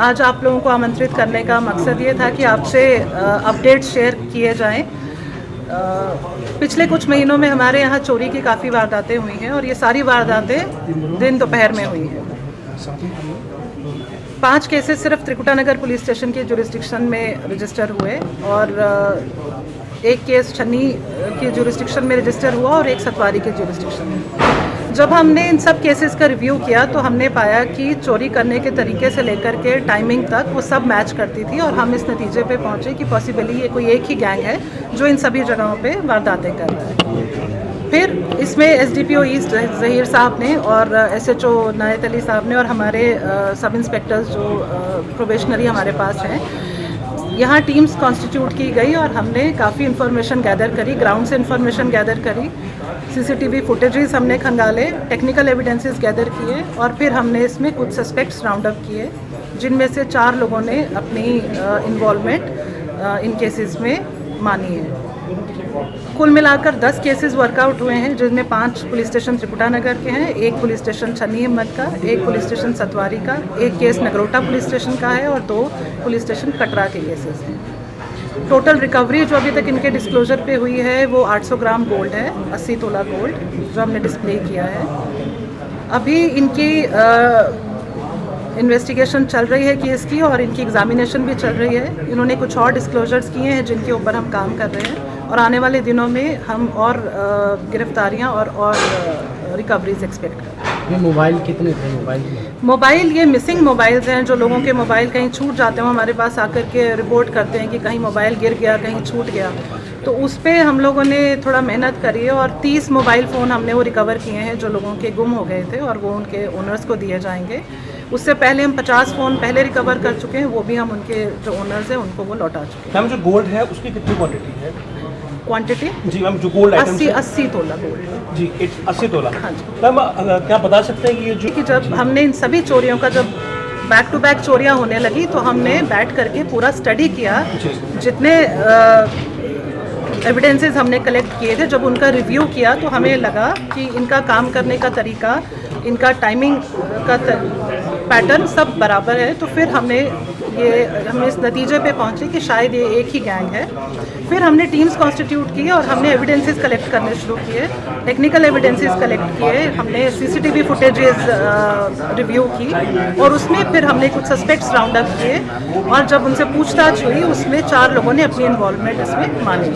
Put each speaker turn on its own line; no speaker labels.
आज आप लोगों को आमंत्रित करने का मकसद ये था कि आपसे अपडेट शेयर किए जाएं। पिछले कुछ महीनों में हमारे यहाँ चोरी की काफ़ी वारदातें हुई हैं और ये सारी वारदातें दिन दोपहर में हुई हैं। 5 केसेस सिर्फ त्रिकुटानगर पुलिस स्टेशन के जुरिस्डिक्शन में रजिस्टर हुए और एक केस छन्नी के जुरिस्डिक्शन में रजिस्टर हुआ और एक सतवारी के जुरिस्डिक्शन में। जब हमने इन सब केसेस का रिव्यू किया तो हमने पाया कि चोरी करने के तरीके से लेकर के टाइमिंग तक वो सब मैच करती थी और हम इस नतीजे पे पहुंचे कि पॉसिबली ये कोई एक ही गैंग है जो इन सभी जगहों पे वारदातें कर रहा है। फिर इसमें एसडीपीओ ईस्ट ज़हीर साहब ने और एसएचओ नायत अली साहब ने और हमारे सब इंस्पेक्टर्स जो प्रोबेशनरी हमारे पास हैं, यहाँ टीम्स कॉन्स्टिट्यूट की गई और हमने काफ़ी इन्फॉर्मेशन गैदर करी, ग्राउंड से इन्फॉर्मेशन गैदर करी, सीसीटीवी फुटेजेस हमने खंगाले, टेक्निकल एविडेंसेस गैदर किए और फिर हमने इसमें कुछ सस्पेक्ट्स राउंड अप किए, जिनमें से 4 लोगों ने अपनी इन्वॉल्वमेंट इन केसेस में मानी है। कुल मिलाकर 10 केसेस वर्कआउट हुए हैं, जिनमें 5 पुलिस स्टेशन त्रिकुटानगर के हैं, 1 पुलिस स्टेशन छन्नी हिम्मत का, 1 पुलिस स्टेशन सतवारी का, 1 केस नगरोटा पुलिस स्टेशन का है और 2 पुलिस स्टेशन कटरा के केसेस हैं। टोटल रिकवरी जो अभी तक इनके डिस्क्लोजर पे हुई है वो 800 ग्राम गोल्ड है, 80 तोला गोल्ड जो हमने डिस्प्ले किया है। अभी इनकी इन्वेस्टिगेशन चल रही है केस की और इनकी एग्जामिनेशन भी चल रही है। इन्होंने कुछ और डिस्क्लोजर्स किए हैं जिनके ऊपर हम काम कर रहे हैं और आने वाले दिनों में हम और गिरफ्तारियां और रिकवरीज एक्सपेक्ट कर रहे हैं।
ये मोबाइल कितने थे?
मोबाइल ये मिसिंग मोबाइल्स हैं, जो लोगों के मोबाइल कहीं छूट जाते हैं, हमारे पास आकर के रिपोर्ट करते हैं कि कहीं मोबाइल गिर गया, कहीं छूट गया, तो उस पर हम लोगों ने थोड़ा मेहनत करी है और 30 मोबाइल फ़ोन हमने वो रिकवर किए हैं जो लोगों के गुम हो गए थे और वो उनके ओनर्स को दिए जाएंगे। उससे पहले हम 50 फ़ोन पहले रिकवर कर चुके हैं, वो भी हम उनके जो ओनर्स हैं उनको वो लौटा चुके हैं।
मैम, जो गोल्ड है उसकी कितनी क्वांटिटी है?
क्वांटिटी
जी मैम, जो गोल्ड आइटम
80 तोला गोल्ड।
जी 80 तोला।
हाँ जी
मैम, क्या बता सकते हैं कि ये जो
जब हमने इन सभी चोरियों का जब बैक टू बैक चोरियां होने लगी तो हमने बैठ करके पूरा स्टडी किया, जितने एविडेंसेस हमने कलेक्ट किए थे, जब उनका रिव्यू किया तो हमें लगा कि इनका काम करने का तरीका, इनका टाइमिंग का पैटर्न सब बराबर है। तो फिर हम इस नतीजे पे पहुंचे कि शायद ये एक ही गैंग है। फिर हमने टीम्स कॉन्स्टिट्यूट की और हमने एविडेंसेस कलेक्ट करने शुरू किए, टेक्निकल एविडेंसेस कलेक्ट किए, हमने सीसीटीवी फुटेजेस रिव्यू की और उसमें फिर हमने कुछ सस्पेक्ट्स राउंड अप किए और जब उनसे पूछताछ हुई उसमें 4 लोगों ने अपनी इन्वॉल्वमेंट इसमें मानी।